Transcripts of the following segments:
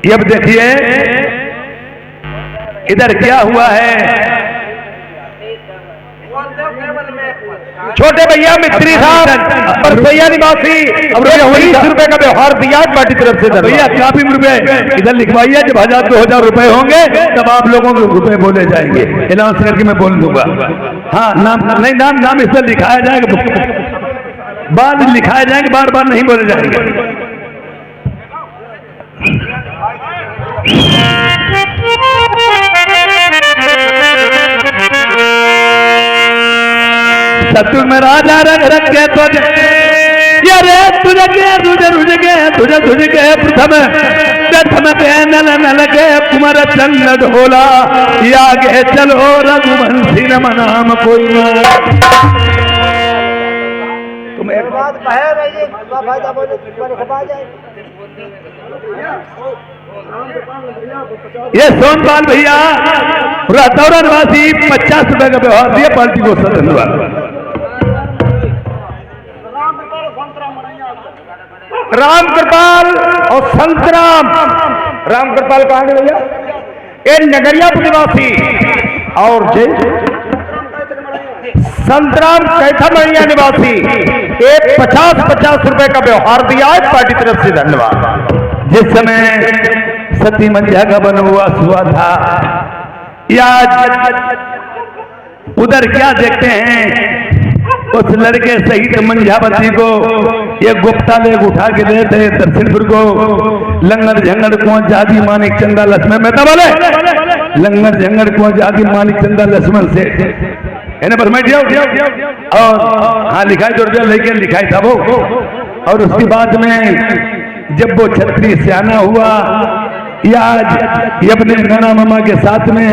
ये अब देखिए इधर क्या हुआ है। छोटे भैया मिस्त्री साहब और भैया निवासी अब 20 रुपए का व्यवहार दिया पार्टी तरफ से। भैया काफी रुपए इधर लिखवाइए, जब 1000-2000 रुपए होंगे तब आप लोगों के रुपए बोले जाएंगे। अनाउंस करके मैं बोल दूंगा। हाँ नाम नहीं, नाम इस पर लिखाया जाएगा, बाद लिखाए जाएंगे, बार बार नहीं बोले जाएंगे। सतु में राजा रंग रंग के तुझे ये रे तुझे प्रथम के नल के कुमार चंद ढोला आगे चलो रघुवंशी रम नाम कोई तुम एक बात कहे रही ये सोनपाल भैया रातौरा निवासी 50 रुपए का व्यवहार दिया पार्टी को। सर धन्यवाद। राम कृपाल और संतराम, राम कृपाल कहाँ गए भैया? ये नगरिया निवासी और संतराम कैथा मणिया निवासी एक 50 रुपए का व्यवहार दिया है पार्टी तरफ से। धन्यवाद। जिस समय सती मंझा का बनवास हुआ था, या उधर क्या देखते हैं उस लड़के सहित मंझावती को ये गुप्ता लेग उठा के ले थे दर्शनपुर को। लंगर झंगड़ को जादी मानिक चंदा लक्ष्मण में बोले लंगर झंगड़ को जादी मानिक चंदा लक्ष्मण से और हाँ लिखाई जोड़ दिया, लेकिन लिखाई था वो। और उसके बाद में जब वो छत्री सियाना हुआ, या अपने नाना मामा के साथ में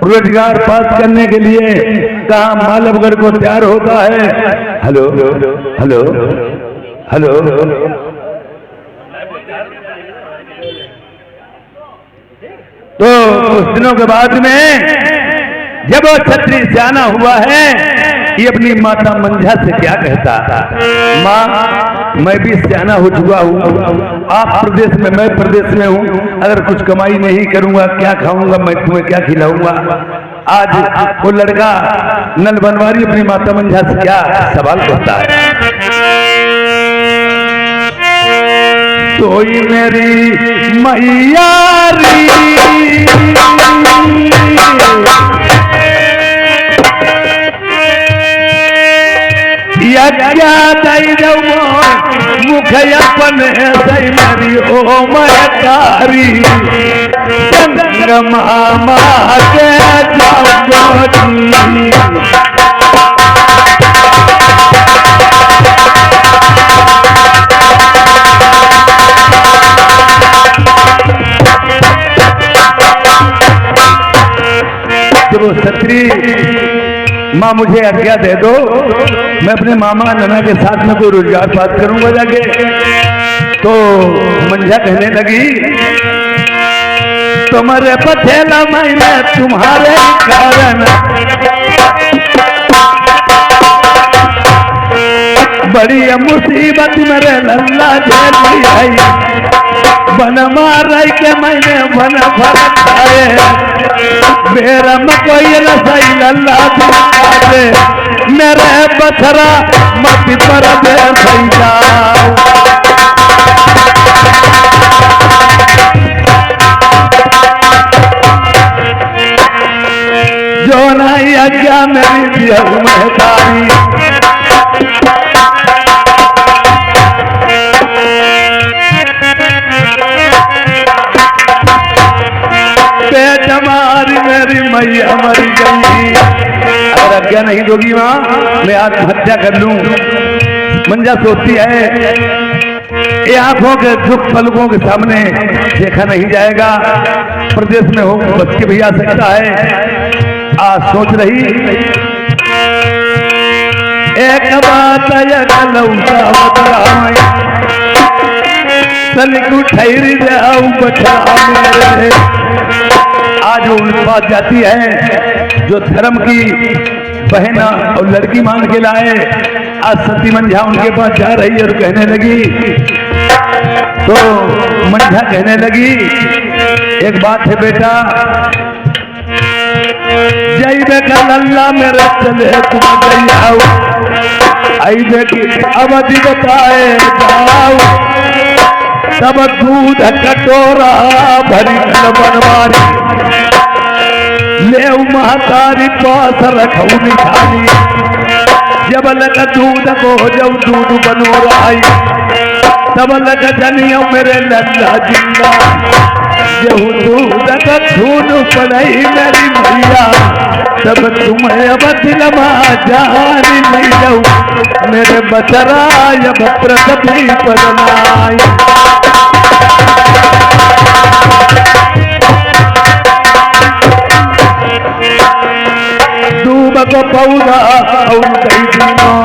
रोजगार पास करने के लिए कहा मालवगढ़ को तैयार होता है। हेलो हेलो हेलो तो कुछ दिनों के बाद में जब वो छत्री सियाना हुआ है, ये अपनी माता मंझा से क्या कहता, माँ मैं भी सियाना हो चुका हूँ, आप प्रदेश में मैं प्रदेश में हूँ, अगर कुछ कमाई नहीं करूंगा क्या खाऊंगा, मैं तुम्हें क्या खिलाऊंगा। आज वो लड़का नल बनवारी अपनी माता मंझा से क्या सवाल करता है, सोई मेरी मैयारी क्या दई जाऊँ मुख अपने सही मेरी ओ महतारी चंद्रमा के जब वो छत्री माँ मुझे आज्ञा दे दो, मैं अपने मामा नाना के साथ में कोई रोजगार पास करूंगा जाके। तो मंझा कहने लगी तुम्हारे पथेला मैंने तुम्हारे कारण बड़ी मुसीबत मेरे लल्ला झेली है, बन मार के मैंने बन फरकाए मेरा कोई रसाई लल्ला दे मेरे बथरा मत पर दे जाओ। जो नहीं आज्ञा मेरी दिया महतारी पेट हमारी मेरी मैया मरी गई, अगर आज्ञा नहीं दोगी माँ मैं आत्महत्या कर लूं। मंझा सोचती है ये आंखों के दुख पलकों के सामने देखा नहीं जाएगा, प्रदेश में हो बच के भी आ सकता है। आज सोच रही एक बात ठहरी आज वो उनके पास जाती है जो धर्म की बहन और लड़की मान के लाए। आज सती मंझा उनके पास जा रही है और कहने लगी तो मंझा कहने लगी, एक बात है बेटा, जय बेटा लल्ला मेरे चले तुम गई आई देखी अवधि बताए जाओ, तब दूध कटोरा भरी बनवारी, ले महतारी पास रखऊ निशानी, जब लग दूध को जब दूध बनो रही, तब लग जनियो मेरे लल्ला जिंदा, जब दूध का खून पड़ई मेरी भैया, तब तुम्हें अब दिलमा जान नहीं जाऊ, मेरे बचरा अब प्रसवी परनाई। दूब को पौधा और कई दिनों,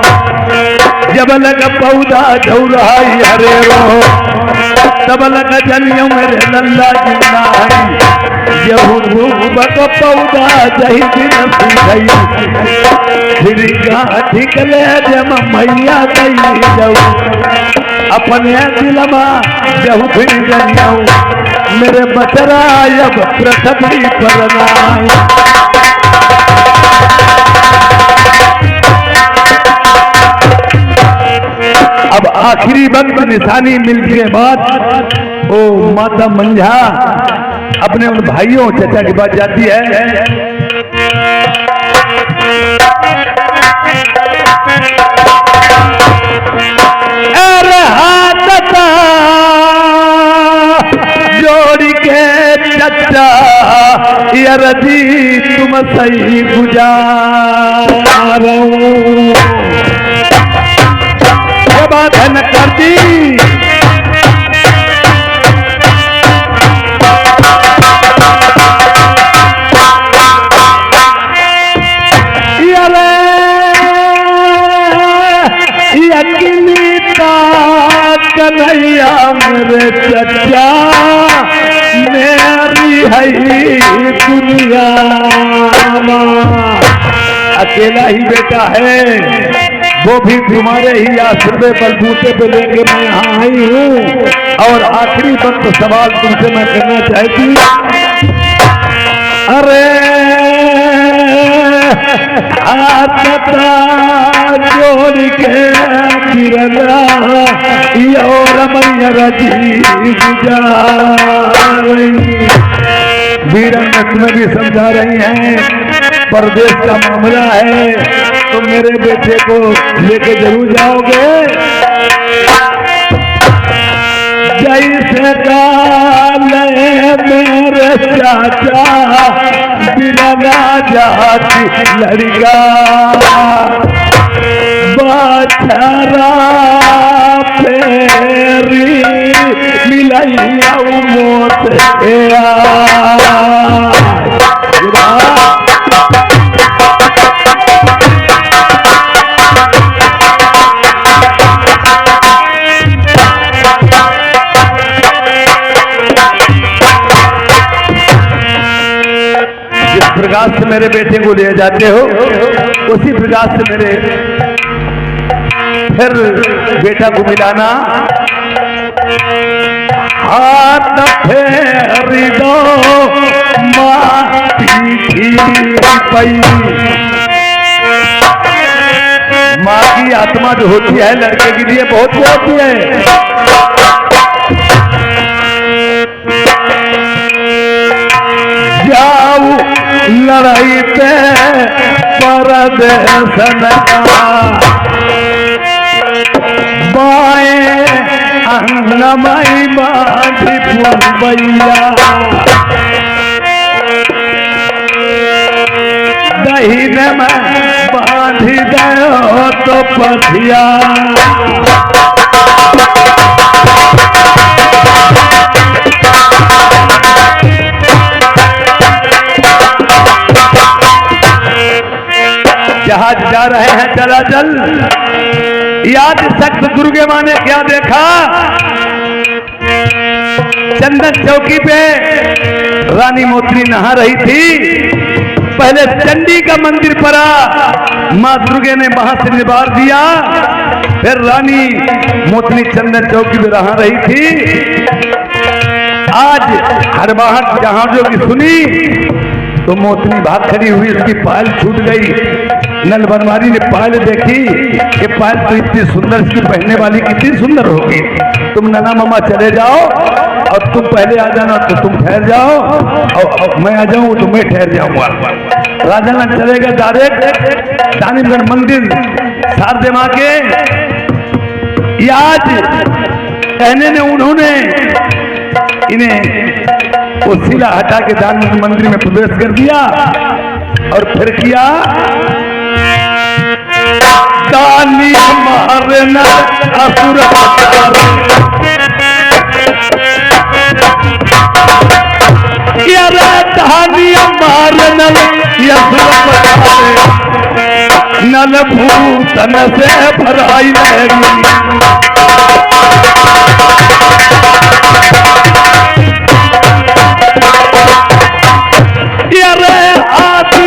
जब लग पौधा झौराई हरे रो, तब लग जनियो मेरे लल्ला जिंदाई, जब दूब को पौधा जही दिन गई, फिर ठिकले जब मैया गई जाऊ, अपने दिलमा जब फिर जनियो, मेरे बचरा अब प्रसवी परनाई। अब आखिरी वक्त निशानी मिलने के बाद ओ माता मंझा अपने उन भाइयों चचा के पास जाती है, अरे हाथ जोड़ी के चचा यरदी तुम सही गुजारो, बात है न करती, कन्हैया मेरे चचा मेरी है दुनिया, अकेला ही बेटा है, वो भी तुम्हारे ही आश्रय बलबूते पे लेके मैं यहाँ आई हूँ। और आखिरी वक्त सवाल तुमसे मैं करना चाहती हूँ, अरे आता जोड़ के गिरना और मैया जी वीरंगत में भी समझा रही हैं, परदेश का मामला है तो मेरे बेटे को लेके जरूर जाओगे, जैसे डाले मेरे चाचा बिना जाती लड़का, बछरा फेरी मिलैया मोत प्रकाश से मेरे बेटे को ले जाते हो, उसी प्रकाश से मेरे फिर बेटा को मिलाना। हाथ फेरी दो माँ की आत्मा जो होती है लड़के के लिए बहुत होती है। जाऊ लड़ाई पे परदेस बाए अंगनमई बांधी पुरबैया, दहीन में बांधी दो तो पथिया, जहाज जा रहे हैं चला चल। याद सख्त दुर्गे माँ ने क्या देखा, चंदन चौकी पे रानी मोत्री नहा रही थी, पहले चंडी का मंदिर पड़ा, माँ दुर्गे ने वहां से निवार दिया, फिर रानी मोतनी चंदन चौकी में रहा रही थी। आज हरबाहट जहाजों की सुनी तो मोतनी भाग खड़ी हुई, उसकी पायल छूट गई। नल बनवारी ने पायल देखी कि पायल तो इतनी सुंदर, इसकी पहनने वाली कितनी सुंदर होगी। तुम नना मामा चले जाओ और तुम पहले आ जाना तो तुम ठहर जाओ, और मैं आ जाऊं तो मैं ठहर जाऊंगा। राजा नल चलेगा डायरेक्ट दानिमगढ़ मंदिर शारदे मां के। आज कहने ने उन्होंने इन्हें वो शिला हटा के दानिमगढ़ मंदिर में प्रवेश कर दिया और फिर किया दानी मारना असुर मारना नल भूतन से भराई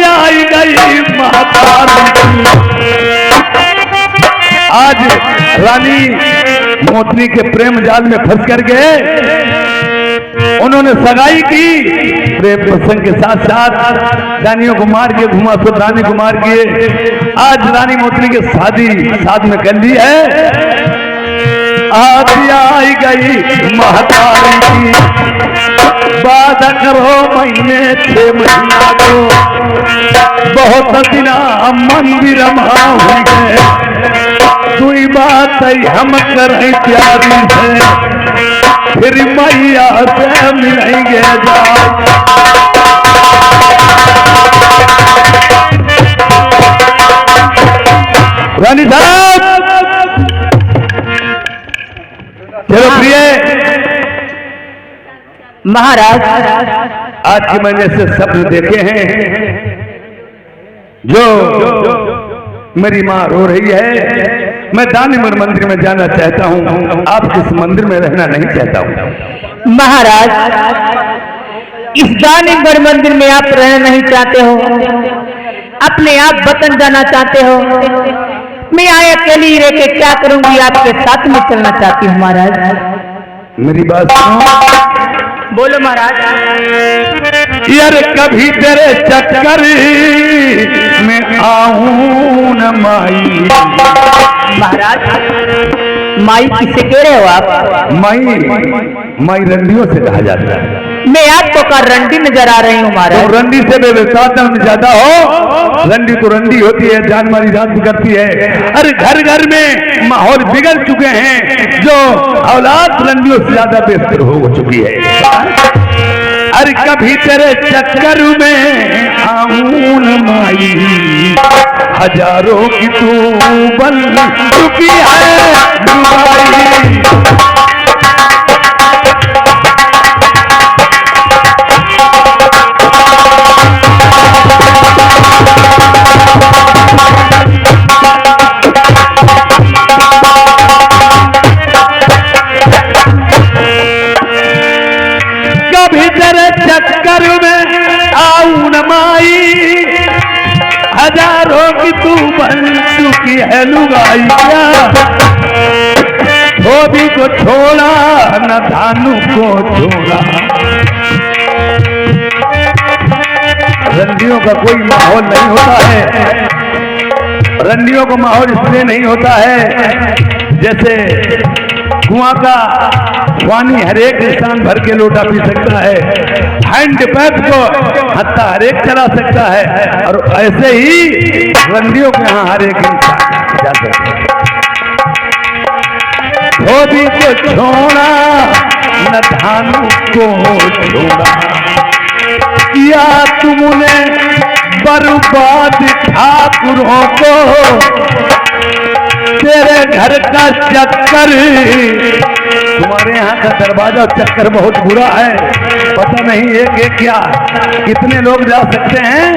आई गई आज रानी मोतनी के प्रेम जाल में फंस कर गए। उन्होंने सगाई की, प्रेम प्रसंग के साथ साथ रानियों को मार के घुमा सब रानी को मार किए। आज रानी मोतनी की शादी साथ में कर ली है। आज आई गई महतारी की बात करो महीने 6 महीना को बहुत दिन मंदिर हुई है। कोई बात हम करें प्यारी से फिर मैया से मिलेंगे रानी साहब। चलो प्रिय महाराज, आज के मैंने से सपने देखे हैं जो मेरी माँ रो रही है। मैं दानिमगढ़ मंदिर में जाना चाहता हूँ, आप इस मंदिर में रहना नहीं चाहता हूँ। महाराज, इस दानिमगढ़ मंदिर में आप रहना नहीं चाहते हो, अपने आप वतन जाना चाहते हो। मैं आए अकेली रह के क्या करूंगी, आपके साथ में चलना चाहती हूँ। महाराज मेरी बात सुनो। बोलो महाराज। यार कभी तेरे चक्कर में आऊं न माई। महाराज, माई किससे कह रहे हो आप? माई रंडियों से कहा जाता है। मैं आपको का रंडी नजर आ रही हूँ महाराज। तो रंडी से ज्यादा हो, रंडी तो रंडी होती है, जान मारी रात भी करती है। अरे घर घर में माहौल बिगड़ चुके हैं, जो औलाद रंडियों से ज्यादा बेहतर हो चुकी है। अरे कभी तेरे चक्कर में आऊं न माई, हजारों की तू बन चुकी है माई। चक्कर में आऊं न माई, हजारों की तू बन चुकी है लुगाई। क्या धोबी को छोड़ा न धानु को छोड़ा। रंडियों का कोई माहौल नहीं होता है। रंडियों का माहौल इसलिए नहीं होता है जैसे कुआं का पानी हरेक इंसान भर के लोटा पी सकता है, हैंड पैप को हत्ता हरेक चला सकता है, और ऐसे ही रंडियों के यहाँ हर एक इंसान जा सकता है। धोबी को छोड़ा न धानु को छोड़ा, किया तुमने बर्बाद ठाकुरों को। तेरे घर का चक्कर, तुम्हारे यहाँ का दरवाजा चक्कर बहुत बुरा है। पता नहीं एक एक क्या कितने लोग जा सकते हैं।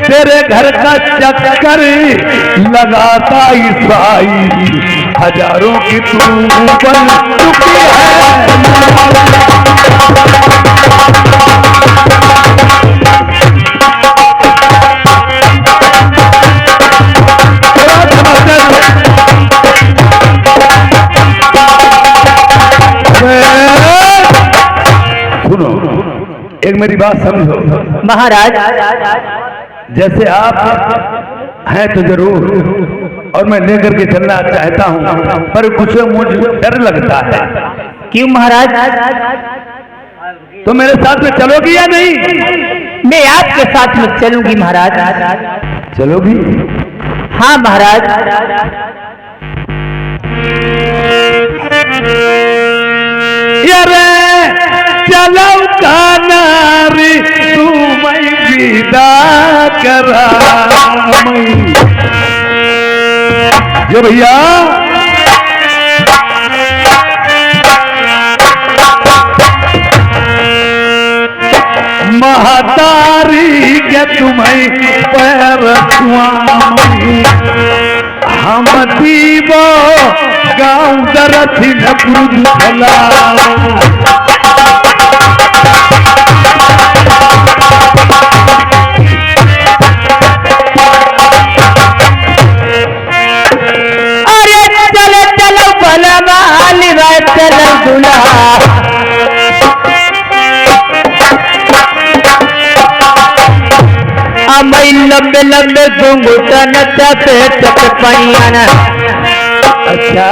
तेरे घर का चक्कर लगाता ईसाई, हजारों की तू बन चुकी है। सुनो, एक मेरी बात समझो महाराज। जैसे आप हैं तो जरूर, और मैं लेकर के चलना चाहता हूँ, पर कुछ मुझे डर लगता है। क्यों महाराज? तो मेरे साथ में चलोगी या नहीं? मैं आपके साथ में चलूंगी महाराज। चलोगी? हाँ महाराज। यारे चलो कानारी तू मैं विदा करा जो भैया महतारी के तुम्हें पैर हम दीवो गाँव दरथी न पुरुष भला लंबे लंबे घुंघटन चपेट पैन। अच्छा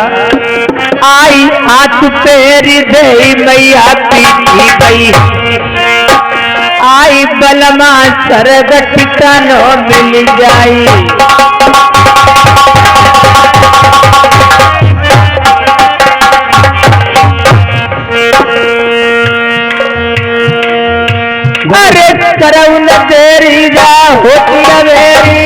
आई हाथ पेरी दे मैया पीठी गई। आई बलमा सरग ठिकानो मिल जाई। अरे करौन तेरी जा होती मेरी।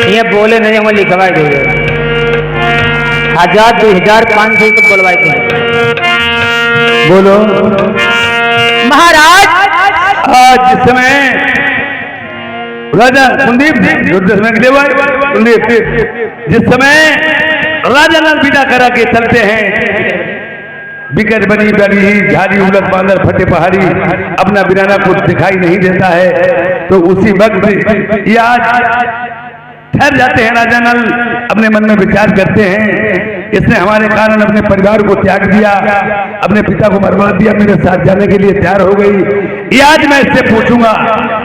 ये बोले नहीं हम लिखवाई दे 1000 2000 500 तो बोलवाई थे। बोलो महाराज। आज जिस समय राजा कुलदीप कुलदीप जिस समय राजा लाल विदा करा के चलते हैं, बिकट बनी बगी झाड़ी उलट बांदर फटे पहाड़ी, अपना बिराना कुछ दिखाई नहीं देता है। तो उसी वक्त ये आज ठहर जाते हैं। राजा नल अपने मन में विचार करते हैं, इसने हमारे कारण अपने परिवार को त्याग दिया, अपने पिता को मरवा दिया, मेरे साथ जाने के लिए तैयार हो गई। ये आज मैं इससे पूछूंगा,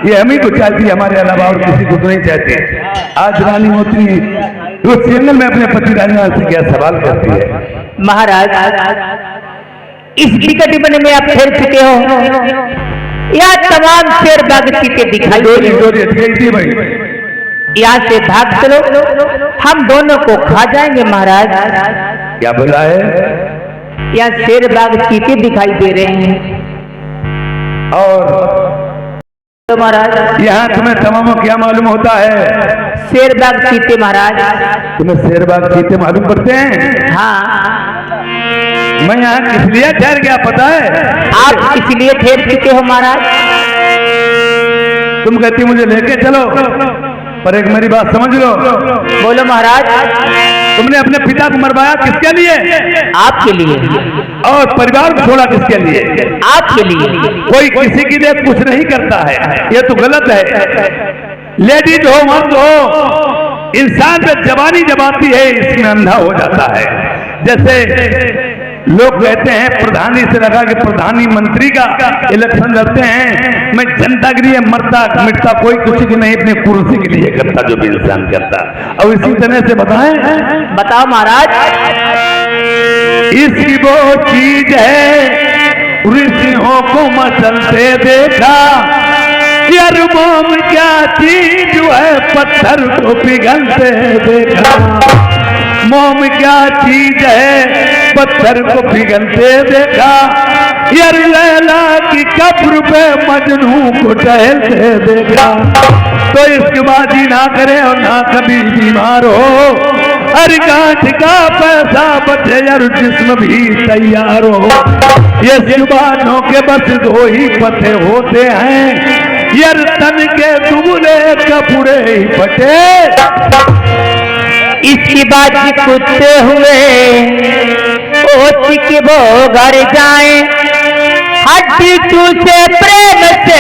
ये हम ही को चाहती है, हमारे अलावा और किसी को तो नहीं चाहती। आज रानी मोती वो जंगल में अपने पति राजा से क्या सवाल करती है। महाराज इस विकट बने में आप ठहर चुके हो, या तमाम शेर बाग चीते दिखाई थी भाई। यहाँ से भाग चलो, हम दोनों को खा जाएंगे महाराज। क्या बोला है? यहाँ शेर बाग चीते दिखाई दे रहे हैं। और तो महाराज यहाँ तुम्हें तमाम क्या मालूम होता है? शेर बाग चीते महाराज। तुम्हें शेर बाग चीते मालूम पड़ते हैं? हाँ। मैं यहाँ किस लिए ठहर गया पता है? आप इसलिए ठहर चुके हो महाराज। तुम कहती मुझे लेके चलो, पर एक मेरी बात समझ लो। बोलो महाराज। तुमने अपने पिता को मरवाया किसके लिए? आपके लिए। और परिवार को छोड़ा किसके लिए? आपके लिए। कोई किसी के लिए कुछ नहीं करता है, ये तो गलत है। लेडीज हो मर्द हो, इंसान पे जवानी जब आती है इसमें अंधा हो जाता है। जैसे लोग कहते हैं प्रधानी से लगा के प्रधानी मंत्री का इलेक्शन लड़ते हैं, मैं जनता के लिए मरता मिटता कोई कुछ की नहीं, अपने कुर्सी के लिए करता जो भी इंसान करता। और इसी तरह से बताओ महाराज। इसकी वो चीज है ऋषियों को मचलते देखा, यार मोम क्या चीज है पत्थर को पिघलते देखा। मोम क्या चीज है पत्थर को पिघलते देखा, यार लैला की कब्र पे मजनू को टहलते देखा। तो इसके बाद ही ना करे और ना कभी बीमार हो, हर गांठ का पैसा बचे यार जिस्म भी तैयार हो। ये जुबानों के बस 2 ही पते होते हैं, यार तन के दुबले कपड़े ही फटे। इसकी बात कुत्ते हुए सोच के वो घर जाए, हड्डी चूसे प्रेम से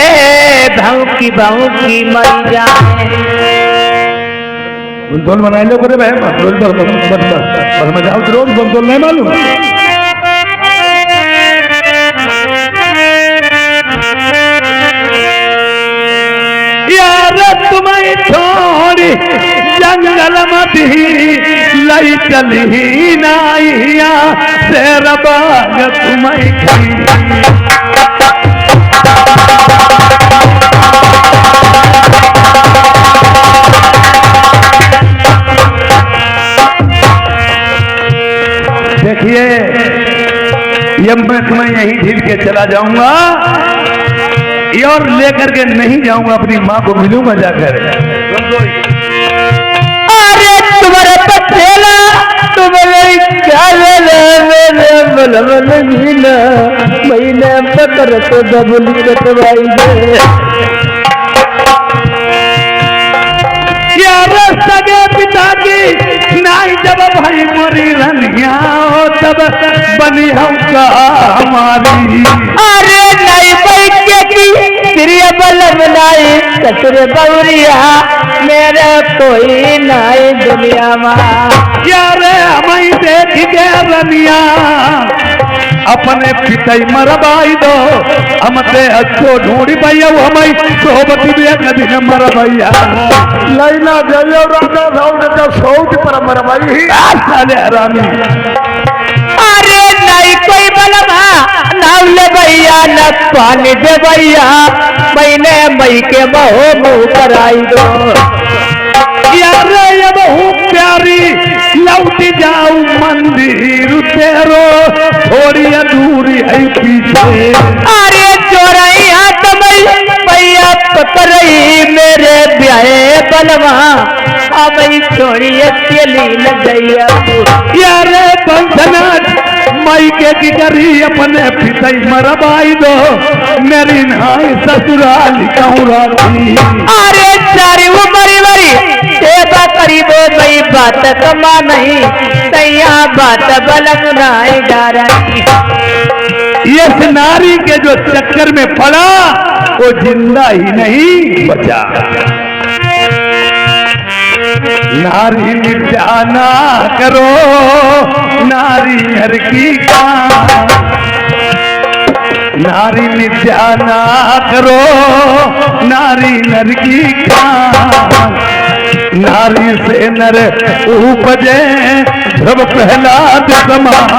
भौंकी भौंकी मर जाए। बुलबुल बनाए लो करे भाई, बस मजाओ जरूर, बुलबुल नहीं मालूम। यार तुम्हें छोड़ी जंगल मधी लई चली नाइया शेर बाग तुम्हें देखिए, ये मैं तुम्हें यहीं ढील के चला जाऊंगा और लेकर के नहीं जाऊंगा, अपनी माँ को मिलूंगा जाकर। अरे तुम्हारे पथेला तुम्हारे क्या महीने पकड़ तो दबुली कटवाई दे। यार सगे पिता की नाई जब भाई मोरी रनिया हो तब बनी हम का हमारी। अरे नहीं बैठे की प्रिय बल बनाई ससुर बउरिया मेरा कोई नहीं दुनिया में। यार हमें देख के रनिया अपने पिताई मरबाई दो, हम ते अच्छो ढूंढी भैया हमें सोहबती भी कभी न मर भैया लाइना जयो राजा राव ने सौत पर मरवाई साले हरामी। अरे नहीं कोई बलवा नाव ले भैया न पानी दे भैया, मैंने मई के बहो मुँह पर आई दो। यार ये बहु प्यारी लौट जाऊं मंदिर तेरो थोड़ी अधूरी है पीछे। अरे चोरैया तमई भैया पकड़ई मेरे ब्याहे बलवा अमई छोड़ी अकेली न गैया। यार बंधनाथ माई के की करी अपने पिताई मरबाई दो, मेरी नाई ससुराल कहूँ राती। अरे सारी उमरी वरी सेवा करी दो मई बात कमा नहीं सैया बात बलक नाई डारनी। इस नारी के जो चक्कर में पड़ा वो जिंदा ही नहीं बचा। नारी मिर्जा ना करो नारी हर की काम, नारी मिर्जा ना करो नारी नर की काम। नारी से नर उपजे ध्रुव प्रहलाद समान।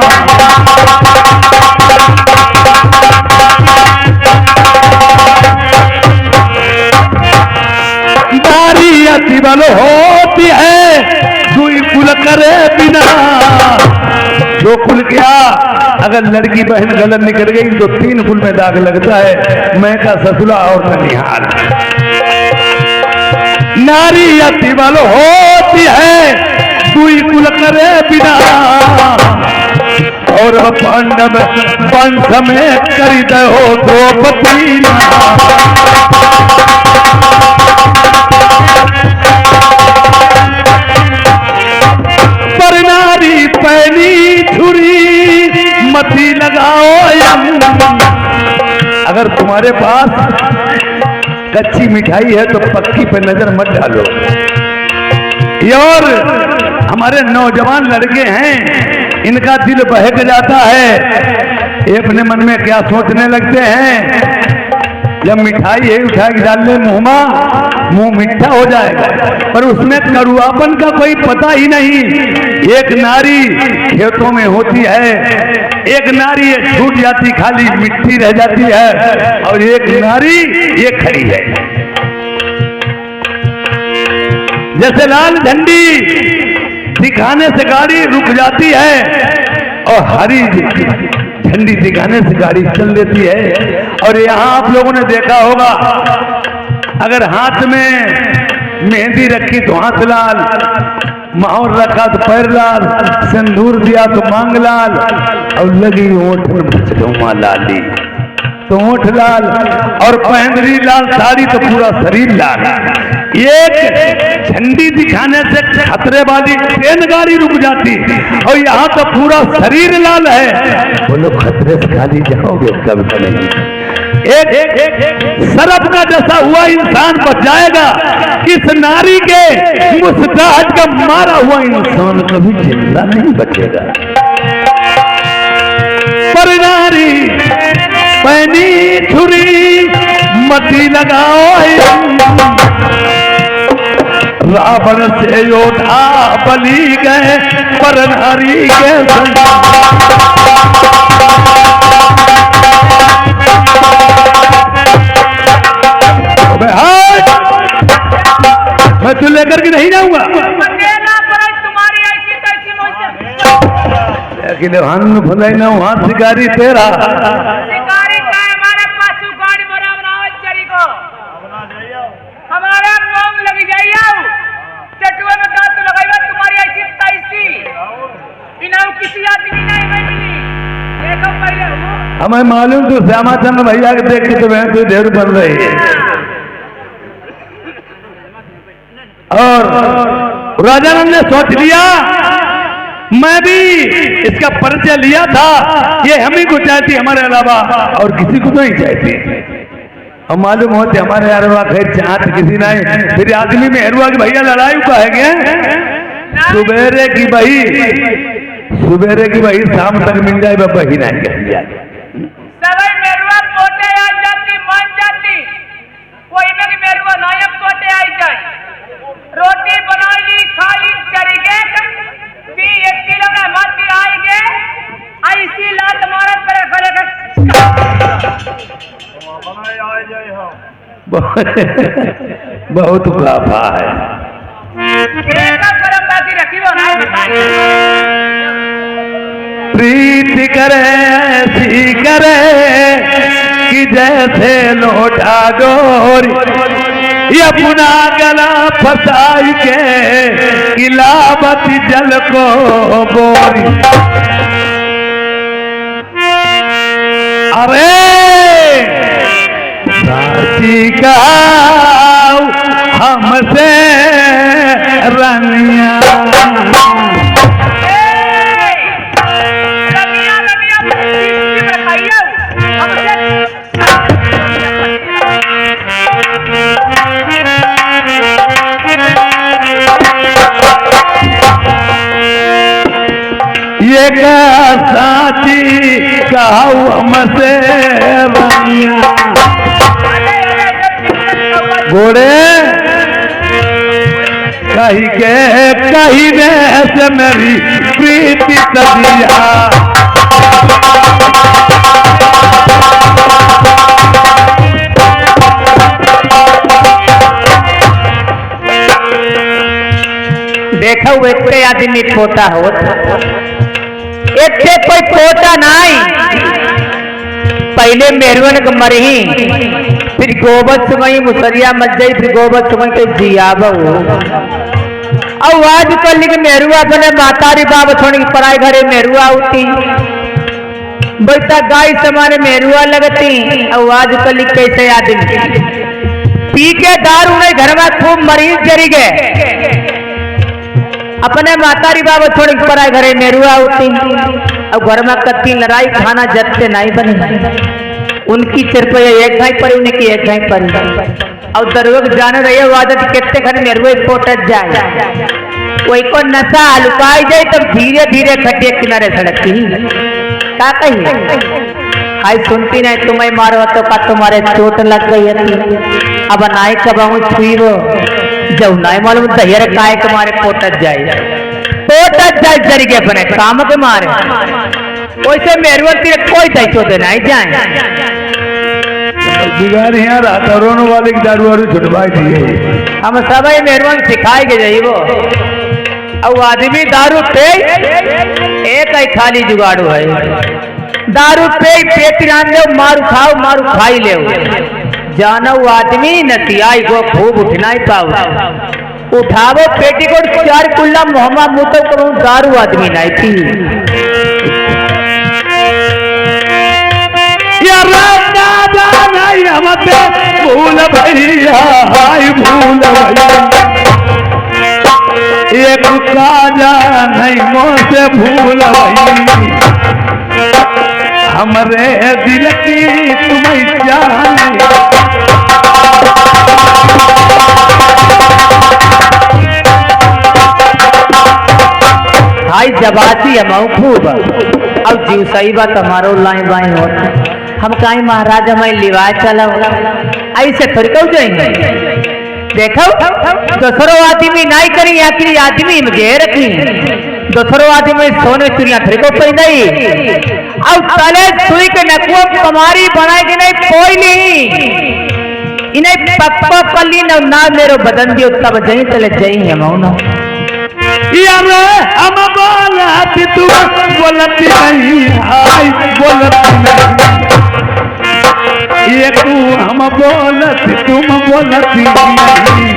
नारी अति बल होती है दुई कुल करे बिना। दो कुल क्या, अगर लड़की बहन गलत निकल गई तो 3 कुल में दाग लगता है, मैं का ससुरा और ननिहाल। नारी अति बल होती है दुई कुल करे बिना, और पांडव वंश में करी दो द्रौपदी। पर नारी पहली छुरी मती लगाओ यम। अगर तुम्हारे पास कच्ची मिठाई है तो पक्की पे नजर मत डालो। और हमारे नौजवान लड़के हैं, इनका दिल बहक जाता है, ये अपने मन में क्या सोचने लगते हैं, जब मिठाई है उठा के डाल ले मुंह में, मुंह मीठा हो जाएगा, पर उसमें कड़ुआपन का कोई पता ही नहीं। एक नारी खेतों में होती है, एक नारी ये छूट जाती खाली मिट्टी रह जाती है, और एक नारी ये खड़ी है। जैसे लाल झंडी दिखाने से गाड़ी रुक जाती है और हरी झंडी दिखाने से गाड़ी चल देती है। और यहाँ आप लोगों ने देखा होगा, अगर हाथ में मेहंदी रखी तो हाथ लाल, माहौर रखा तो पैर लाल, सिंदूर दिया तो मांग लाल, और लगी ओठ में लाली। तो होठ लाल और पहनरी लाल साड़ी तो पूरा शरीर लाल। एक झंडी दिखाने से खतरे वाली ट्रेन गाड़ी रुक जाती और यहाँ तो पूरा शरीर लाल है। बोलो खतरे से खाली जाओगे कब नहीं। एक सरफ का जैसा हुआ इंसान बच जाएगा, इस नारी के मुस्कुराहट का मारा हुआ इंसान कभी जिंदा नहीं बचेगा। पर नारी पैनी छुरी मती लगाओ, रावण से योद्धा बली गए पर नारी के मैं तू लेकर के नहीं जाऊंगा। तुम्हारी ऐसी तैसी लेकिन हम भुलाई ना वहां शिकारी तेरा शिकारी का हमारे पाछू गाड़ी बना बनाओ चरी को हमारे मोम लग जाइयो चटुए में दांत लगाइबा तुम्हारी ऐसी तैसी इनाऊ किसी आदमी नहीं मिली। देखो पहले हमें मालूम तू श्यामाचंद्र भैया के देख के तो बहन तू ढेर बन रही है। और राजानंद ने सोच लिया मैं भी इसका परिचय लिया था, ये हम ही को चाहती हमारे अलावा और किसी को नहीं चाहती। हम मालूम होते हमारे अरवा खैर चाहत किसी नहीं। फिर आदमी में हरुआ की भैया लड़ाई का है क्या सुबेरे की बही शाम तक मिल जाए बही नहीं कही जाए। सवाई मेरुआ पोटे आ जाती मान जाती कोई मेरी मेरुआ नायक पोटे आई जाए रोटी बनाई ली खाली चरी गे भी 1 किलो में माती आई गे ऐसी लात मारत पड़े खड़े बनाए आ जाए हो बहुत काफा है। एक गरम बाकी रखी हो ना प्रीति करे ऐसी करे कि जैसे लोटा डोरी अपना गला फसाई के किलावती जल को बोरी। अरे साची का हमसे रनिया ये साची कहू हमसे घोड़े कही ने ऐसे मेरी प्रीति सदिया देखा हुए इतने आदमी पोता हो इतने कोई पोता नहीं। पहले मेहरवन के मरही फिर गोबर सुमई मुसरिया मत जाई फिर गोबर सुमई के जियाब और आज कल के मेहरुआ बने मातारी बाबा छोड़ के पराई घरे मेहरुआ उठी बेटा गाय समाने मेहरुआ लगती और आज कल कैसे आदमी पी के दारू नहीं घर में खूब मरीज जरी गए अपने मातारी बाबा छोड़ के पराई घरे मेरुआ उठी और घर में कत्ती लड़ाई खाना जब से नहीं बनी उनकी सिर्फ एक घाई पड़ी उनकी एक घाई पड़ी और दरवेग जाने रही आदत कितने घर मेरुए पोटत जाए कोई को नशा लुकाई जाए तब धीरे धीरे खटिए किनारे सड़कती क्या कही हाई सुनती नहीं तुम्हें मारो तो का तुम्हारे चोट लग गई है अब नाई कब छुई वो जब नाई मालूम दहियर काय के मारे पोटत जाए जरिए अपने काम के मारे वैसे मेहरवती कोई दायित्व देना ही जाए रोने वाले की दारू वारू छुटवाई दिए हम सब मेहरबान सिखाए के जाइए वो अब आदमी दारू पे एक ही खाली जुगाड़ू है दारू पे पेट रान दे मारू खाई ले जानो आदमी नसियाई को खूब उठना ही पाओ उठावो पेटी को 4 कुल्ला मोहम्मद मुतो करूं दारू आदमी नहीं थी या मत भूल भैया हाय भूल भैया एक काजा नहीं मोसे भूल भई हमरे दिल की तुम्हें जान हाय जबाती हम खूब अब जीव सही बात हमारो लाई बाई होता हम कहीं महाराज हमें लिवा चला ऐसे फिर क्यों जाएंगे देखो दूसरो आदमी नहीं करी आखिरी आदमी मुझे रखी दूसरो आदमी सोने चुरिया फिर को पै नहीं अब तले सुई के नकुआ कमारी बनाएगी नहीं कोई नहीं इन्हें पक्का पल्ली ना मेरो बदन दियो तब जही चले जही हम यार हम बोलती तू बोलती नहीं हाय बोलती नहीं ये तू हम बोलती तुम बोलती नहीं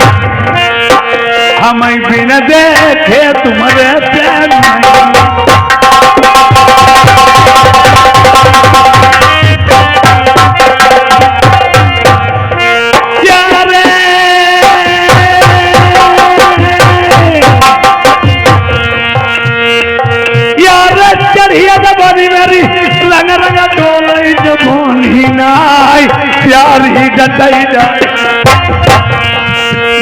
हम बिना देखे तुम्हारे प्यार मेरी रंग रंग डोलाई जबोनी नाई प्यारी डटाई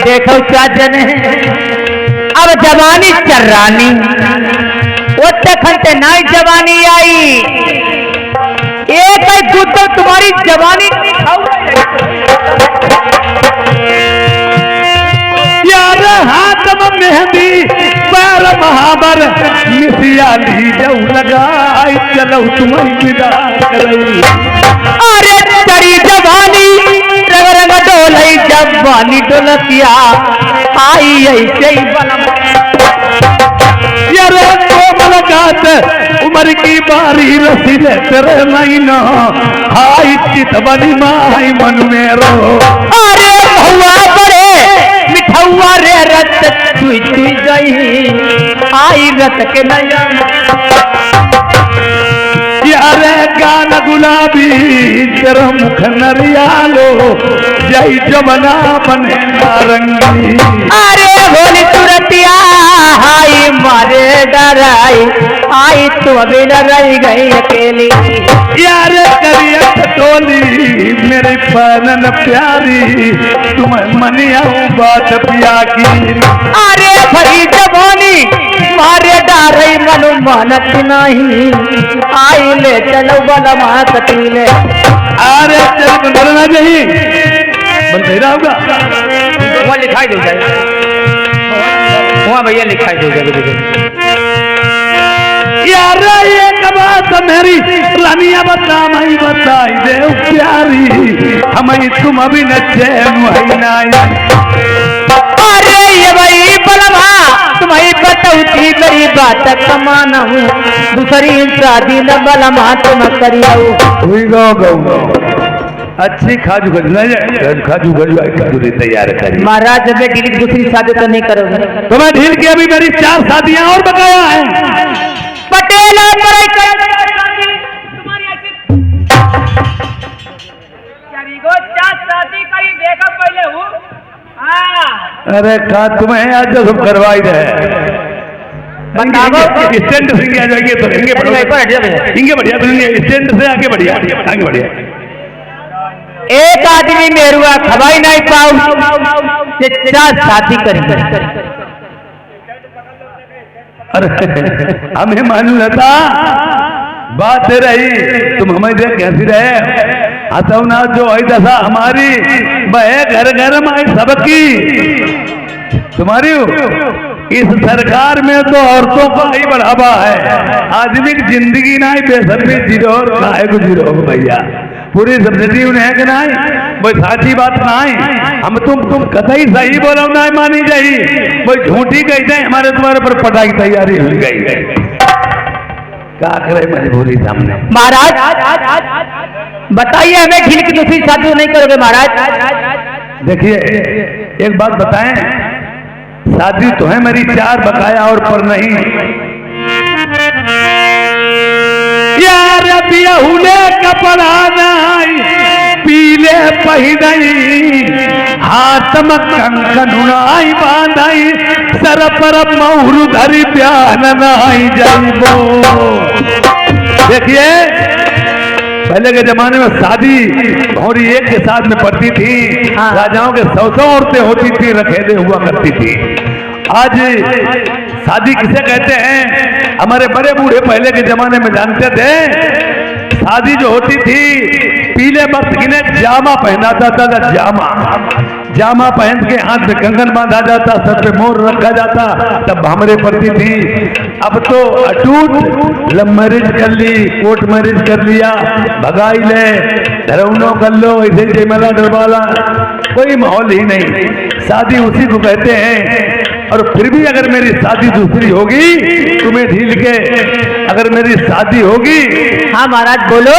देखो क्या जने अब जवानी चर्रानी खंते नाई जवानी आई एक दूध तुम्हारी जवानी यार हाथ में मेहंदी पैर महाबर मिसियाली जाऊ लगाई चलो तुम्हें विदा करई अरे तेरी जवानी रंग रंग डोलई जवानी डोलतिया आई ऐसे ही यार कोमल गात उम्र की बारी रसीले तेरे महीना हाई चित बनी माई मन मेरो अरे हुआ बड़े मिठौआ रे रत छुई छुई गई आई रत के नया यार गान गुलाबी तेरा मुख नरियालो जय जमना बने नारंगी अरे होली तुरतिया हाई मारे डराई आई तू अभी न रह गई अकेली यार करिया टोली मेरी पनन प्यारी तुम्हें मनिया बात पिया की अरे भरी जवानी मारे डारई मनु मानत नहीं आई ले चलो बलमा कटीले अरे चल डरना नहीं बनते रहोगा वहाँ लिखाई दे जाए वहाँ भैया लिखाई दे जाए यार एक बात मेरी रानिया बता मई बताई दे प्यारी हमें तुम अभी नचे महीना अरे ये भाई बलमा तुम्हें बतौती मेरी बात कमाना हूँ दूसरी शादी न बलमा तुम करियो अच्छी खाजू खाजू तैयार करी महाराज मैं ढील की दूसरी शादी तो नहीं करोगे तो मैं ढील की अभी मेरी 4 शादियां और बकाया है पटेल अरे का तुम्हें आज जो सब करवाई रहे स्टैंड से आ जाएंगे तो इंगे बढ़िया स्टैंड से आगे बढ़िया आगे बढ़िया एक आदमी मेरुआ खवाई नहीं पाऊ ये 4 शादी करी अरे हमें मालूम रहता बात रही तुम हमें देख कैसी रहे हसौना जो आई दशा हमारी वह घर घर में आई सबकी तुम्हारी इस सरकार में तो औरतों का ही बढ़ावा है आदमी की जिंदगी ना ही बेसरमी जीरो और काहे को जीरो भैया पूरी सब्सिडी उन्हें है कि नहीं वो साची बात नहीं हम तुम कतई सही बोलो ना मानी जाई वो झूठी कही जाए हमारे तुम्हारे पर पटाई तैयारी हो गई क्या करे मजबूरी सामने महाराज बताइए हमें ढील की दूसरी शादी नहीं करोगे महाराज देखिए एक बात बताएं शादी तो है मेरी 4 बकाया और पर नहीं यार बियाहुले कपड़ा नहीं पीले कही नहीं, हाथ में कंकन उड़ाई बांधाई, सर पर मोहर धरी प्यान नहीं जाइबो। देखिए पहले के जमाने में शादी भौरी एक के साथ में पड़ती थी, राजाओं के 100 औरतें होती थी, रखेले हुआ करती थी। आज शादी किसे कहते हैं? हमारे बड़े बूढ़े पहले के जमाने में जानते थे, शादी जो होती थी पीले वक्त की ने जामा पहना जाता था, जामा पहन के हाथ में कंगन बांधा जाता, सर पे मोर रखा जाता, तब भामरे पड़ती थी। अब तो अटूट लव मैरिज कर ली, कोर्ट मैरिज कर लिया, भगाई ले, धरौनो कर लो, ऐसे जयमाला डरवाला, कोई माहौल ही नहीं। शादी उसी को कहते हैं। और फिर भी अगर मेरी शादी दूसरी होगी, तुम्हें ढील के अगर मेरी शादी होगी। हाँ महाराज बोलो।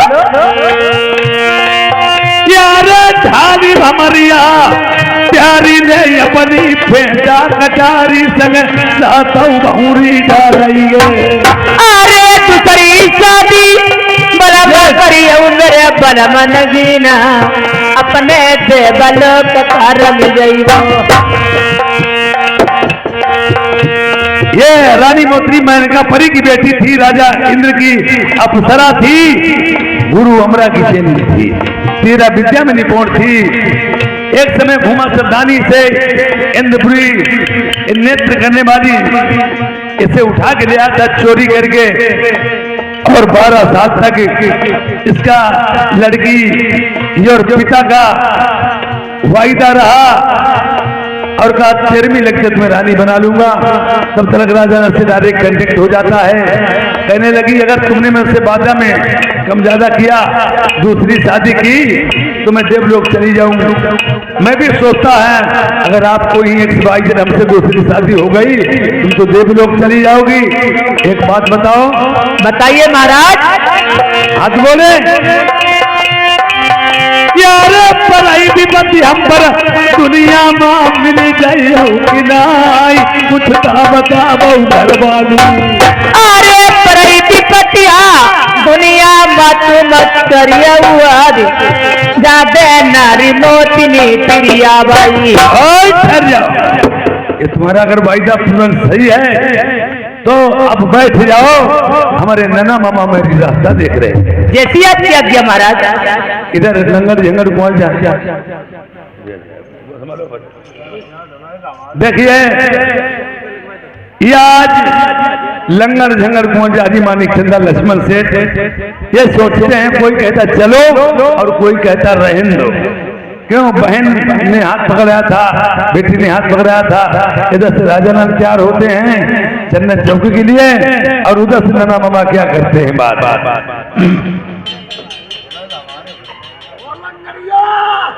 यार ढाली भमरिया प्यारी ने अपनी फेंटा कटारी संग सातौ बहुरी डाली। अरे दूसरी शादी बराबर करी मेरे बन मन जीना, अपने देवलोक का रंग जइबो। ये रानी मोत्री मेनका परी की बेटी थी, राजा इंद्र की अप्सरा थी, गुरु अमरा की सेनी थी, 13 विद्या में निपुण थी। एक समय घूमा सावधानी से इंद्रपुरी नेत्र करने वाली इसे उठा के ले आता चोरी करके, और 12 साल तक इसका लड़की और पिता का वायदा रहा, और कहा 13वीं लगते तुम्हें रानी बना लूंगा। तब तक राजा से डायरेक्ट कांटेक्ट हो जाता है, कहने लगी अगर तुमने मुझसे वादा में कम ज्यादा किया, दूसरी शादी की, तो मैं देवलोक चली जाऊंगा। मैं भी सोचता है अगर आपको ही XYZ हमसे दूसरी शादी हो गई, तुम तो देवलोक चली जाओगी। एक बात बताओ। बताइए महाराज। हाथ बोले। यार पढ़ाई विपत्ति हम पर दुनिया में मिल जाइयो कि नाई, कुछ का बताओ घर वालू। अरे पढ़ाई विपत्तिया दुनिया मत मत करिया हुआ, जादे नारी मोतिनी प्रिया बाई। ठहर जाओ, ये तुम्हारा अगर वायदा पूर्ण सही है तो अब बैठ जाओ, हमारे नैना मामा मेरी रास्ता देख रहे हैं। जैसी आपकी आज्ञा महाराज। इधर लंगर झंगर पहुंच जा। देखिए ये आज लंगर झंगर पहुंच जा जी मानिक चंदा लक्ष्मण सेठ, ये सोचते हैं, कोई कहता चलो और कोई कहता रहने दो। क्यों? बहन ने हाथ पकड़ाया था, बेटी ने हाथ पकड़ाया था, इधर से राजा नाम तैयार होते हैं चन्नत चौकी के लिए, और उधर से नैना मामा क्या करते हैं बात।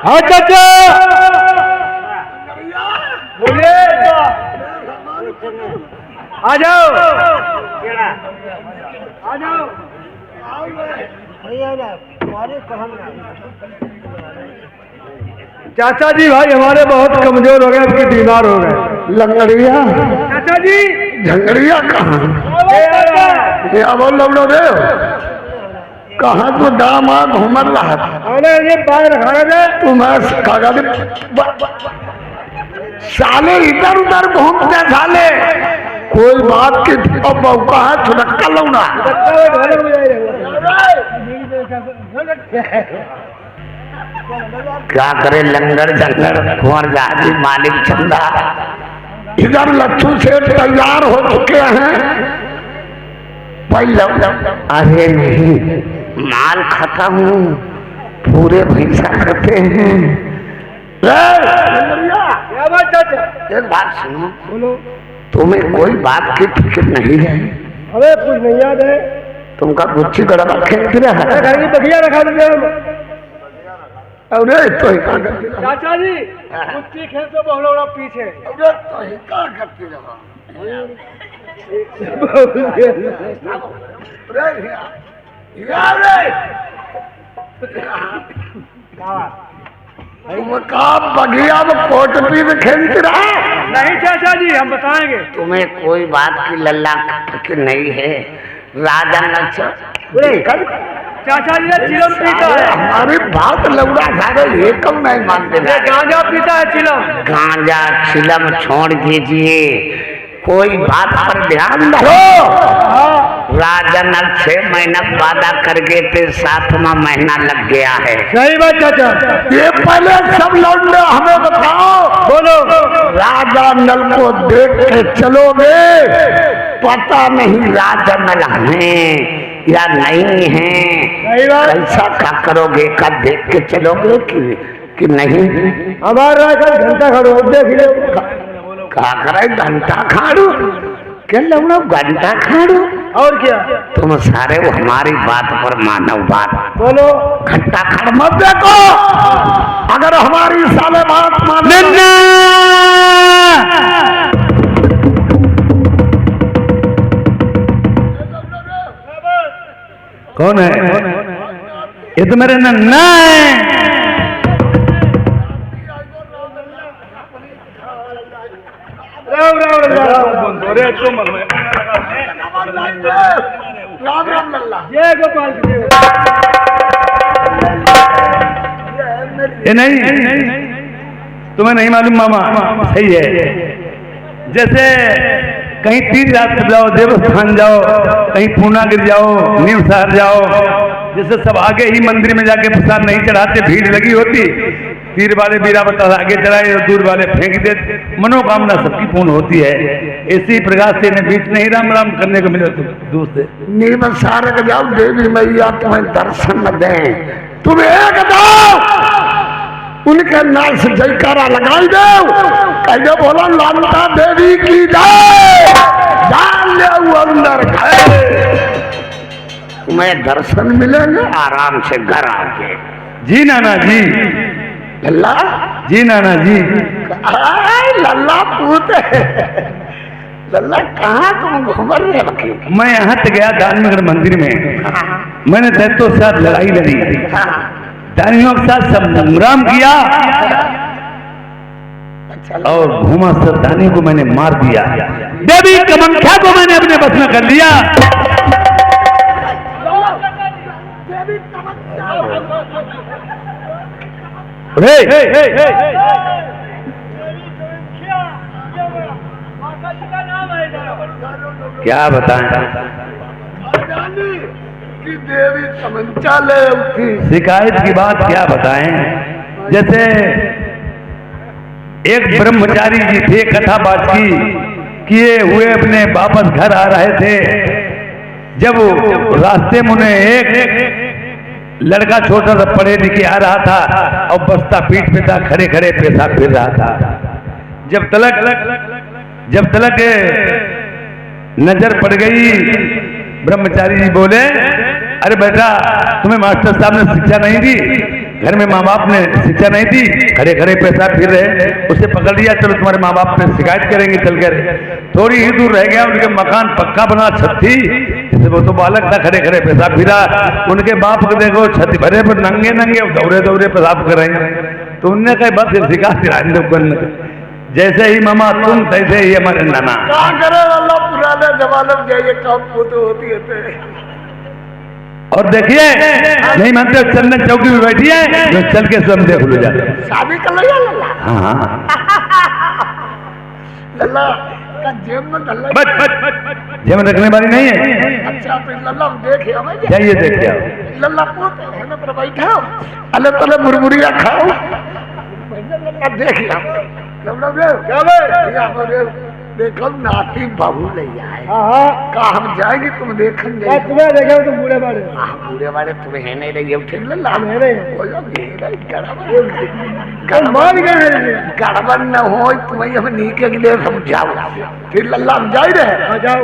हाँ चाचा बोलिए, आ जाओ आ जाओ। चाचा जी भाई हमारे बहुत कमजोर हो गए, उसके बीमार हो गए। लंगड़िया चाचा जी झंगड़िया कहाँ? ये अब लौड़ो रे, कहाँ तो दामाद घूमर रहा था। ये बाग रखा है तुम्हें कागज साले इधर उधर घूमते साले, कोई बात की अब कहा छुटक्का लौड़ा। क्या करे लंगर जंगर कुंवर जाति मालिक चंदा, इधर लच्छू सेठ तैयार हो चुके हैं। पहले अरे नहीं माल खत्म, पूरे भैंसा करते हैं। एक बात सुनो, बोलो। तुम्हें कोई बात की फिक्र नहीं है? अरे कुछ नहीं याद है। तुमका गुच्छी गड़बड़ खेलते रहा, घर की बखिया रखा दीजिए। अरे तो चाचा जी कुत्ती खेल तो बहुत पीछे। अरे तो ही क्या करते रहो? तुम का बगिया में कोट पीस खेलते रहा? नहीं चाचा जी हम बताएंगे। तुम्हें कोई बात की लल्ला फिक्र नहीं है? राजा चाचा जी ने चिलम पीता है। हमारी बात लौड़ा सारे ये कब नहीं मानते। गांजा पीता है चिलम। गांजा चिलम छोड़ दीजिए, कोई बात पर ध्यान दो। राजन अब 6 महीना वादा कर गए थे, 7वां महीना लग गया है। सही बात चाचा। ये पहले सब लौंडे हमें बताओ, बोलो। राजा नल को देख के चलोगे? पता नहीं राजा नल हैं या नहीं हैं, कैसा क्या करोगे? का देख के चलोगे कि नहीं? हमारा घंटा खड़ो देख लो। क्या करे घंटा खाड़ू? क्या लौड़ा घंटा खाड़ू? और क्या? तुम सारे वो हमारी बात पर मानो बात। बोलो। घंटा खड़ मत देखो, अगर हमारी साले बात मानो। कौन है? ये तो मेरे नन्ना है। राम राम लल्ला। जय गोपाल। ये नहीं, तुम्हें नहीं मालूम मामा? सही है। जैसे कहीं तीन रात जाओ, देवस्थान जाओ, कहीं पूर्णागिरि जाओ, नीम शहर जाओ, जैसे सब आगे ही मंदिर में जाके प्रसाद नहीं चढ़ाते, भीड़ लगी होती, तीर वाले बीरावत आगे चढ़ाए और दूर वाले फेंक देते, मनोकामना सबकी पूर्ण होती है। इसी प्रकार से इन्हें बीच नहीं राम राम करने को मिले तो दूर से नीम सारक जाओ, देवी मैया तुम्हें दर्शन दे। तुम एक दो उनके नाम से जयकारा लगाई दो, कह दो बोला लंका देवी की जय, जान ले वो अंदर गए, तुम्हें दर्शन मिलेंगे आराम से घर आके। जी नाना जी। लल्ला जी नाना जी। लल्ला पूत लल्ला कहाँ तुम घूम रहे हो? मैं यहाँ तक गया दाननगर मंदिर में, मैंने दैत्यों के साथ लड़ाई लड़ी, दानियों के साथ संग्राम किया और घूमा सब दानियों को मैंने मार दिया, देवी कामाख्या को मैंने अपने बस में कर लिया। क्या बताएं? कि देवी तमंचा ले उठी। शिकायत की बात क्या बताएं? जैसे एक ब्रह्मचारी जी थे, कथाबाज की किए हुए अपने वापस घर आ रहे थे, जब रास्ते में उन्हें एक लड़का छोटा सा पढ़े लिखे आ रहा था और बस्ता पीठ पे था, खड़े खड़े पेशाब फिर रहा था। जब तलक नजर पड़ गई, ब्रह्मचारी जी बोले, अरे बेटा तुम्हें मास्टर साहब ने शिक्षा नहीं दी, घर में माँ बाप ने शिक्षा नहीं दी, खड़े खड़े पेशाब फिर रहे। उसे पकड़ लिया, चलो तुम्हारे माँ बाप पे शिकायत करेंगे चल कर। थोड़ी ही दूर रह गया, उनके मकान पक्का बना, छत थी, जैसे वो तो बालक था, खड़े खड़े पेशाब फिरा। उनके बाप को देखो छत भरे पर नंगे नंगे दौड़े दौड़े पेशाब कर रहे हैं। तो उनने कहा बस शिकायत, जैसे ही मामा तुम तैसे ही हमारे नाना। क्या करे वाला पुराने जमाने में जाइए काम तो होती है। और देखिए नहीं मानते, चंदन चौकी में बैठी है, जो चल के स्वयं देख लो जाते। शादी कर लिया लल्ला? हाँ लल्ला का जेब में लल्ला जेब में रखने वाली नहीं है। अच्छा फिर लल्ला देखे हमें जाइए देख के आओ। लल्ला पोत है ना पर बैठा, अले तले मुरमुरिया खाओ, लल्ला देख देखो नाती बहू ले आए। का हम जाएंगे तुम देखेंगे? तुम्हें देखे तुम बूढ़े बाड़े। बूढ़े बाड़े तुम्हें है नहीं रही ठीक लल्ला? गड़बड़ न हो, तुम्हें हम नी के लिए समझाओ फिर लल्ला हम जाए रहे। जाओ।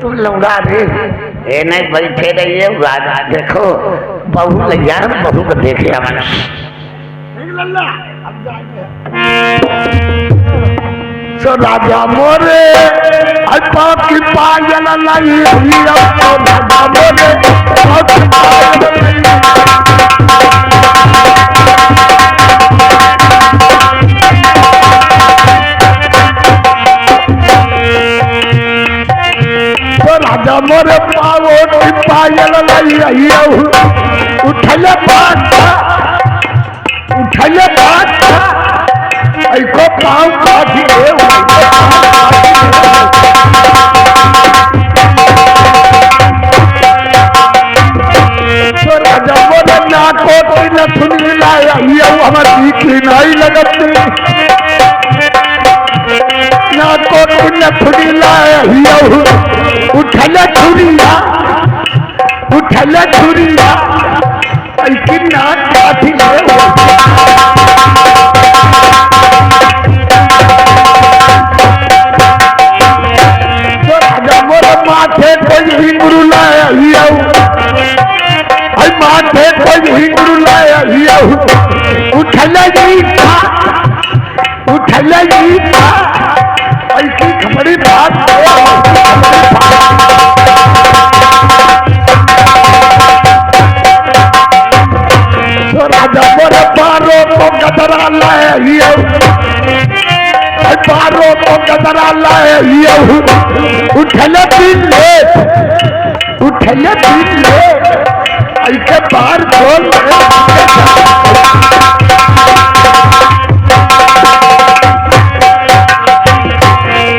तुम लौड़ा रे ए नहीं बैठे रहिए, राजा देखो बहू ले जाए, बहू को देखे हमारा। सो राजा मोरे पाप की पायल लाई तो राजा मोरे पाप की पायल तो राजा मोरे पावो की पायल लाई उठले बात ऐको पाँव काटी तो राजा बोले ना कोटी न सुनी लाया हमारी की नहीं लगती ना कोटी न सुनी लाया उठले छुरिया ऐसी नाक काटी माथे कोई हिंगरू लाया माथे कोई हिंगरू लाया उठले जी था ऐसी खबरी बात तो राजा मोरे पारो को गदरा लाया पारो को गदरा लाया उठले ऐसे बार खोल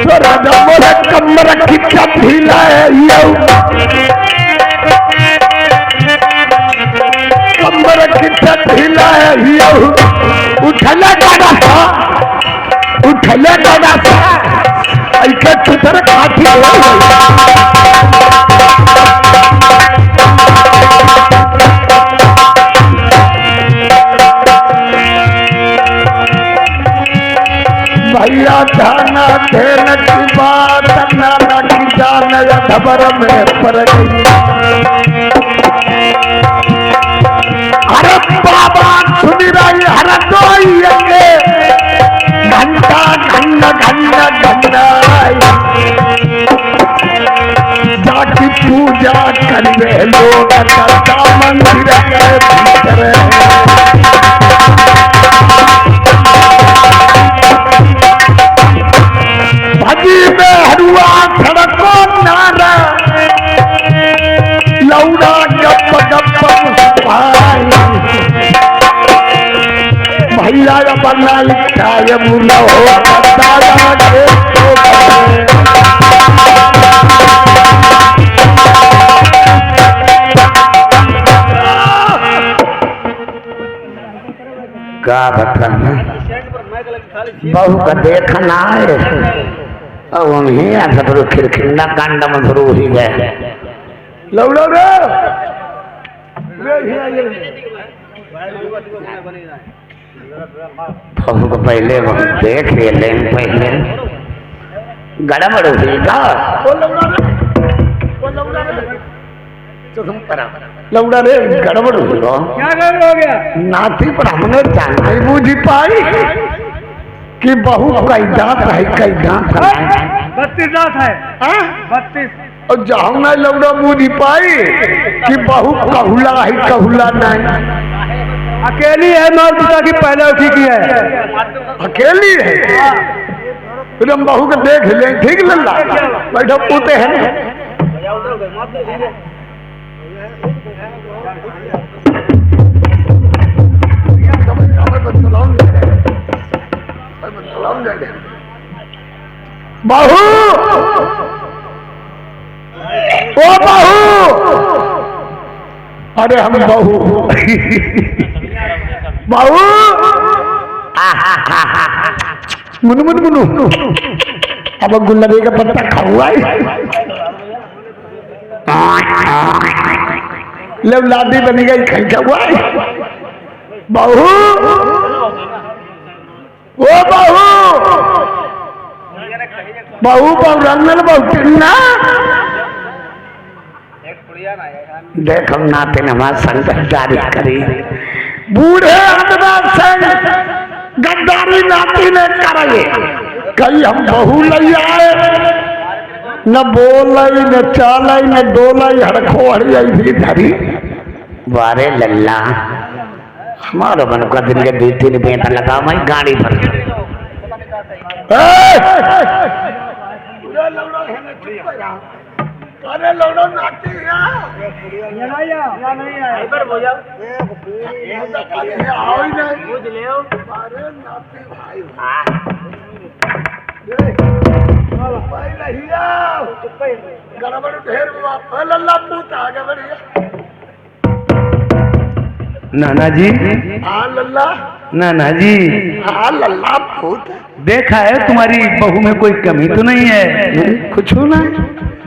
तो राजा मोरे कमर की चपी लाया कमर की चपी लाया उठले दादा ऐसे चुतर काठी भैया जाना देन की बात नाना की जान खबर में पड़ गई अरे बाबा सुनी रही हर दोइएंगे घंटा जाकी पूजा करवे लोग मंदिर के भीतर भजी में हरुआ सड़को नारा लौड़ा गप भैया बनाई काय मुला हो दादा के का बताना बहु का देखना है अब हम ही आसरू खिलखिंडा कांड में शुरू ही गए लौड़ो रे बहु को पहले हम देख ले पहले गड़बड़ हुई का लौड़ा रे गड़बड़ हुई क्या गड़बड़ हो गया नाती पर हमने जाना ही बूझी पाई कि बहू कई दांत है 32 दांत है 32 और जाऊं ना लौड़ा बूझी पाई कि बहू कहुला है कहुला नहीं अकेली है मार पिता की पहले उठी की है अकेली है फिर हम बहू को देख ले ठीक लल्ला बैठो पूते हैं बहू ओ बहू अरे हम बहू बहू मुनु मुनु मुनु अब गुल्लरी का पत्ता खाऊआ लब लादी बनी गई खैचा हुआ बहू ओ बहू बहू रंगल बहुना देख हम नाते ने हमारा संकट जारी करी बूढ़े आदमी संग गद्दारी नाती ने करे कहीं हम बहू ले आए न बोलाई न चालाई न डोलाई हड़खो हड़ी आई भी धरी वारे लल्ला हमारा मन का दिन के 2-3 बेटा लगा मैं गाड़ी पर अरे लौड़ो नाती गड़बड़ ढेर लल्ला पूत आगे बढ़िया नाना जी। हाँ लल्ला। नाना जी। हाँ लल्ला पूत। देखा है तुम्हारी बहू में कोई कमी तो नहीं है? कुछ नहीं।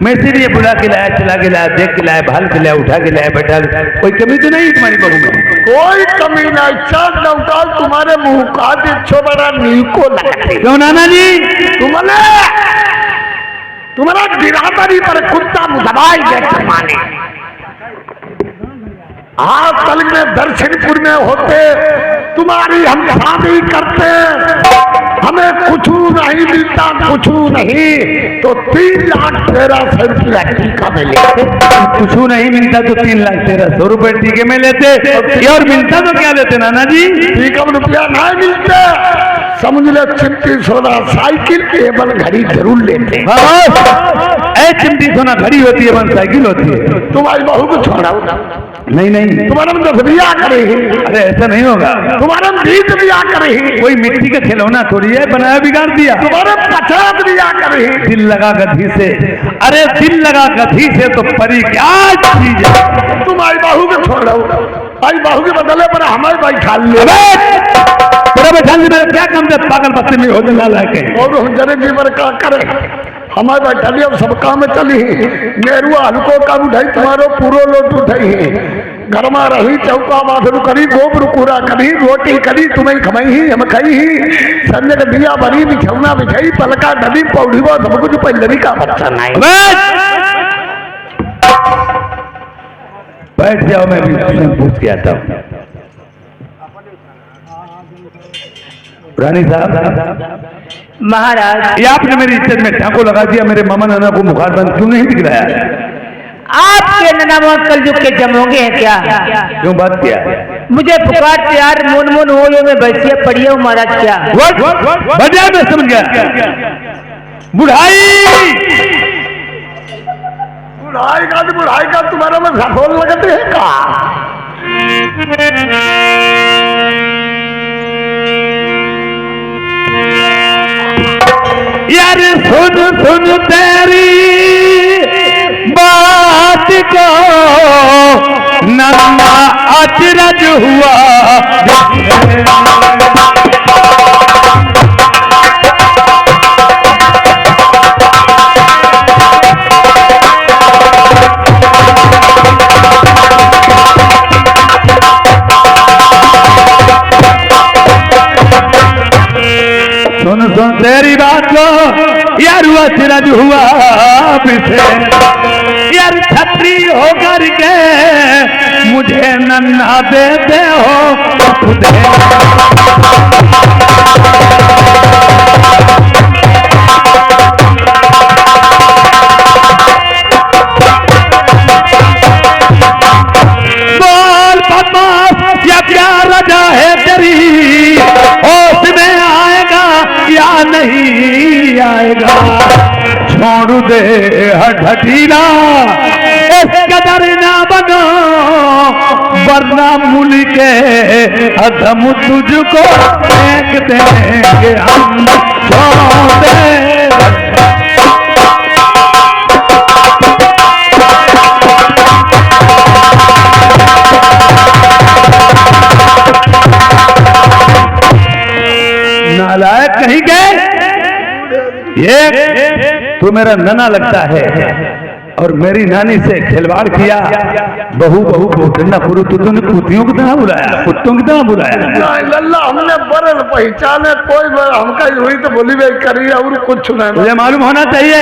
मैं इसीलिए बुला के लाया, चला के लाया, देख के लाया, भाल के लाया, उठा के लाया, बैठा। कोई कमी तो नहीं तुम्हारी बहू में? कोई कमी नहीं। चार नौकाल तुम्हारे मुंह का देखो बड़ा नीको लगते। क्यों नाना जी? तुम्हारा बिरादरी पर कुत्ता दबाई देते माने। आज कल में दर्शनपुर में होते तुम्हारी हम शादी करते, हमें कुछ नहीं मिलता, कुछ नहीं तो 3,13,000 रुपया टीका में लेते। कुछ नहीं मिलता तो 3,13,000 रुपए टीके में लेते। और मिलता तो क्या लेते नाना जी? टीका में रुपया नहीं मिलते, समझ ले चिमटी सोना साइकिल केवल घड़ी जरूर लेते। चिमटी सोना घड़ी होती है, बन साइकिल होती है। तुम्हारी बहू को छोड़ा नहीं नहीं, तुम्हारे में 10 बिया करे। अरे ऐसा नहीं होगा। तुम्हारे में 20 बिया करे। कोई मिट्टी का खिलौना थोड़ी है, बनाया बिगाड़ दिया। तुम्हारे 50 बिया करे। दिल लगा गधी से, अरे दिल लगा गधी से तो परी क्या चीज है। तुम्हारी बहू को छोड़ो, आई बहू के बदले पर हमारे भाई खा ले। पूरा बैठा मेरा क्या काम है? पागल बस्ती में होने वाला है। और हम जरे जीवन का करे हमारे बैठा अब सब काम में चली। नेरुआ हल्को का उठाई, तुम्हारो पूरो लोट उठाई। घर में रही चौका बाथरू करी, गोबर कूड़ा करी, रोटी करी, तुम्हें खमई हम खाई। संजय के बिया भरी, बिछौना बिछाई, पलका डली, पौड़ी वो सब कुछ पंजरी का बच्चा नहीं। बैठ जाओ, मैं भी पूछ के आता हूँ। रानी साहब, महाराज, ये आपने मेरी इज्जत में टांको लगा दिया। मेरे मामा नाना को मुखार बंद क्यों नहीं दिखलाया? आपके ननामा कलयुग के जमोगे हैं क्या? क्यों बात किया? मुझे पुकारते यार, मुन मुन हो में बैठिए पढ़िए हो महाराज क्या? बढ़िया, मैं समझ गया। बुढ़ाई बुढ़ाई का तुम्हारा में सफोल लगते है का? यार सुन सुन तेरी बात को, नन्ना अचरज हुआ। सुन सुन तेरी बात को, यार हुआ चिरज हुआ पीछे। यार छतरी होकर के मुझे नन्हा देते हो खुदे। बोल बदमाश, या क्या रजा है तेरी? होश में आएगा या नहीं आएगा? छोड़ दे हठीला, इस कदर ना बनो, वरना मुल के अधम तुझको फेंक देंगे हम। छोड़ दे नालायक कहीं गए। ये तो मेरा नना लगता है और मेरी नानी से खिलवाड़ किया। बहू बहू बोलना पूरी तुमने कुतियों की तरह बुलाया, कुत्तों की तरह बुलाया। लल्ला हमने बरल पहचाने कोई हमका हुई तो बोली भाई करी और कुछ नहीं। मुझे मालूम होना चाहिए।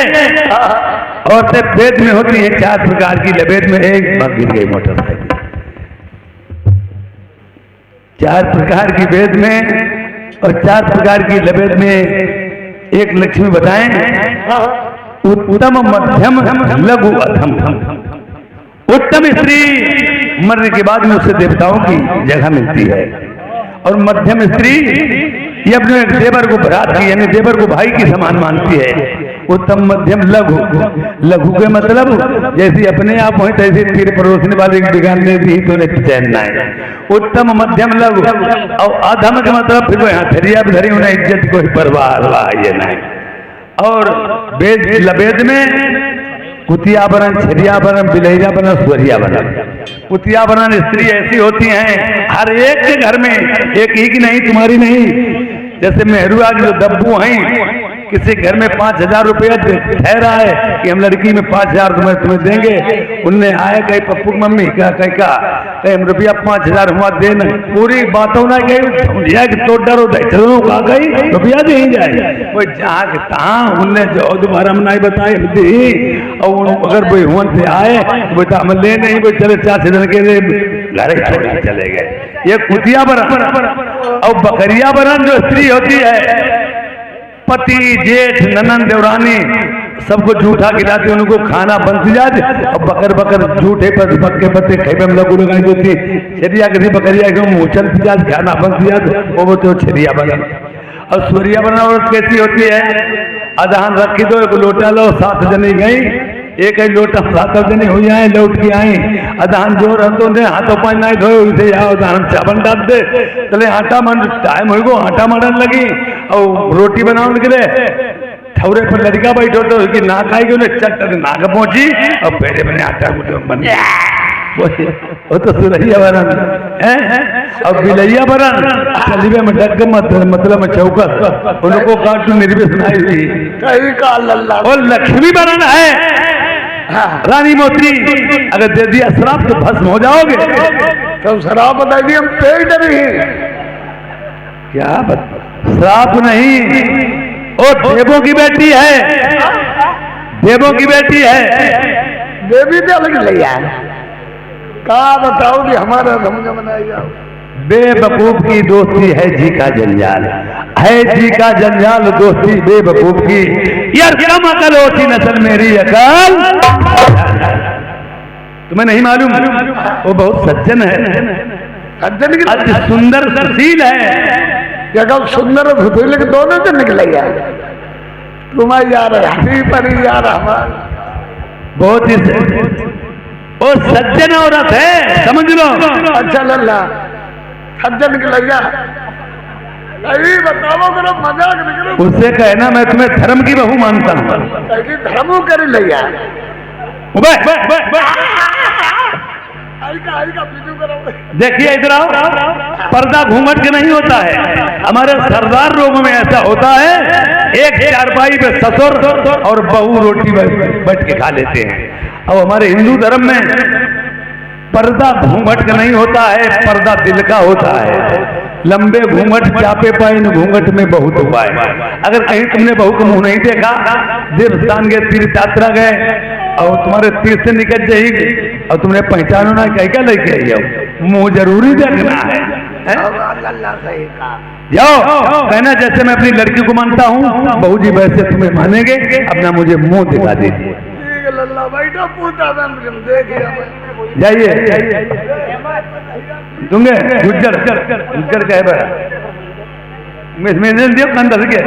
और वेद में होती है 4 प्रकार की लपेट में एक बार गिर गई मोटरसाइकिल। 4 प्रकार की वेद में और 4 प्रकार की लपेट में एक लक्ष्मी बताएं। उत्तम मध्यम लघु अधम। उत्तम स्त्री मरने के बाद में उससे देवताओं की जगह मिलती है, और मध्यम स्त्री ये अपने देवर को भ्रात की यानी देवर को भाई की समान मानती है। उत्तम मध्यम लघु, लघु के मतलब जैसी अपने आप हो तैसे तीर परोसने वाले की बिगाड़ने दी तो चैन ना है। उत्तम मध्यम लघु, और अधम का मतलब फिर यहाँ थरिया धरी उन्हें इज्जत को परवाह ये नहीं। और वेद में कुतियावरण, छरियावरण, बिलैयावरण, स्वरियावरण। कुतियावरण स्त्री ऐसी होती हैं हर एक के घर में, एक ही की नहीं, तुम्हारी नहीं। जैसे मेहरुआ जो दब्बू हैं, किसी घर में 5,000 रुपया ठहरा है कि हम लड़की में 5,000 तुम्हें देंगे। उनने आया कहीं पप्पू मम्मी का हम रुपया 5,000 हुआ देना, पूरी बातों ना गई कि तो डरो चलो कहा गई रुपया दे ही जाए वो जहाँ के तहाँ। उनने जो दोबारा मनाई बताई दी, और अगर कोई हुआ से आए बेटा हम ले नहीं, वो चले 4 दिन के लिए घर छोड़ चले गए। ये कुतिया बरन। और बकरिया बरन जो स्त्री होती है, पति जेठ ननन देवरानी सबको झूठा खिलाती, उनको खाना बनती जाती, और बकर बकर झूठे पर पक्के पत्ते खेपे में लगू लगाई देती। छरिया किसी बकरिया के मुँह चलती जाती, खाना बनती जाती, वो तो छरिया बना। और सूर्या बना औरत कैसी होती है, अदहान रखी दो, एक लोटा लो, 7 जनी गई, एक ही लोटा 7 जनी हुई आए, लौट के आई। अदहान जोर तो ने हाथों पाँच नहीं धोए, उसे आओ दान चावल डाल दे, चले आटा मन टाइम हो गो, आटा मरन लगी, और रोटी बनाने के लिए ठौरे पर लड़का बैठो तो उसकी नाक आई गई, चट नाक पहुंची, और पेड़े बने आटा बन वो तो सुरैया बरन है। और बिलैया बरन चलिए में डग मतलब में चौकस, उनको काटू निर्वे सुनाई हुई। और लक्ष्मी बरन है रानी मोती, अगर दे दिया शराब तो भस्म हो जाओगे। तो शराब बताइए हम पेट नहीं, क्या शराब नहीं, और देवों की बेटी है, देवों की बेटी है, देवी तो अलग लिया कहा बताओ कि हमारा समझ बनाई जाओ। बेवकूफ की दोस्ती है जी का जंजाल, है जी का जंजाल दोस्ती बेवकूफ की। यार कम अकल होती नस्ल मेरी अकल, तुम्हें नहीं मालूम वो बहुत सज्जन है, सज्जन की अति सुंदर सुशील है। जगह सुंदर और सुशील के दोनों से निकले यार, तुम्हारी यार हसी पर यार हमारा बहुत ही वो सज्जन औरत है, समझ लो। अच्छा लल्ला सज्जन की लैया नहीं बताओ करो, मजाक नहीं करो। उससे कहना मैं तुम्हें धर्म की बहू मानता हूँ। धर्मों करी लैया देखिए इधर आओ, पर्दा घूंघट के नहीं होता है, हमारे सरदार लोगों में ऐसा होता है, एक चारपाई पे ससुर और बहू रोटी बैठ के खा लेते हैं। अब हमारे हिंदू धर्म में पर्दा घूंघट का नहीं होता है, पर्दा दिल का होता है। लंबे घूंघट चापे पाए घूंघट में बहुत उपाय। अगर कहीं तुमने बहू को मुंह नहीं देखा, देवस्थान गए, तीर्थ यात्रा गए, और तुम्हारे तीर्थ से निकल जाएगी, और तुमने पहचानो ना क्या लेके आई हो, मुंह जरूरी देखना है। जाओ कहना जैसे मैं अपनी लड़की को मानता हूँ, बहू जी वैसे तुम्हें मानेंगे, अपना मुझे मुंह दिखा दीजिए। जाइए दूंगे गुज्जर गुज्जर कहे बड़ा दियो कंदर के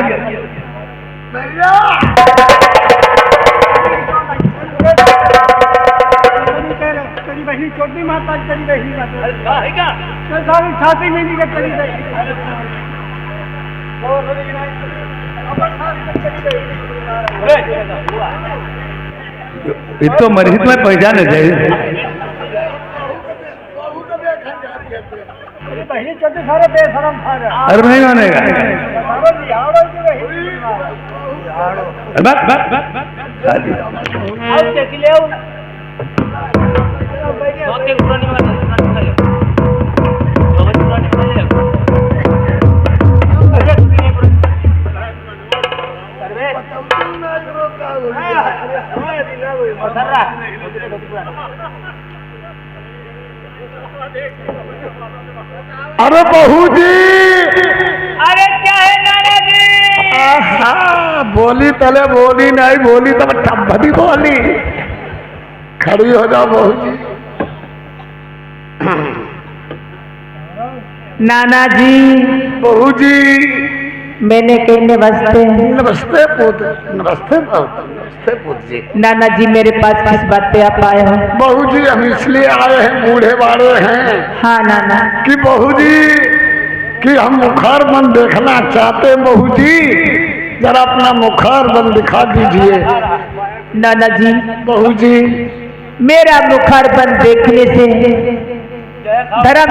बहनी छोटी माता तेरी बहनी सारी छाती में नहीं तेरी ये तो मरीज में पहचाने चाहिए। बहनी छोटी सारे बेशरम खा रहे, अरे नहीं मानेगा। अरे बहू जी, अरे क्या है नाना जी? आहा, बोली तले बोली नहीं बोली तब टब्बी बोली। खड़ी हो जाओ बहू जी। नाना जी, बहू जी मैंने कही नमस्ते। नमस्ते पुत्र, नमस्ते पुत्र, नमस्ते पुत्र जी। नाना जी मेरे पास किस बात पे आप आए हो? बहू जी हम इसलिए आए हैं, बूढ़े बाड़े हैं हाँ नाना। कि बहू जी कि हम मुखार बंद देखना चाहते हैं। बहू जी जरा अपना मुखार बंद दिखा दीजिए। नाना जी, बहू जी मेरा मुखार बंद देखने से धर्म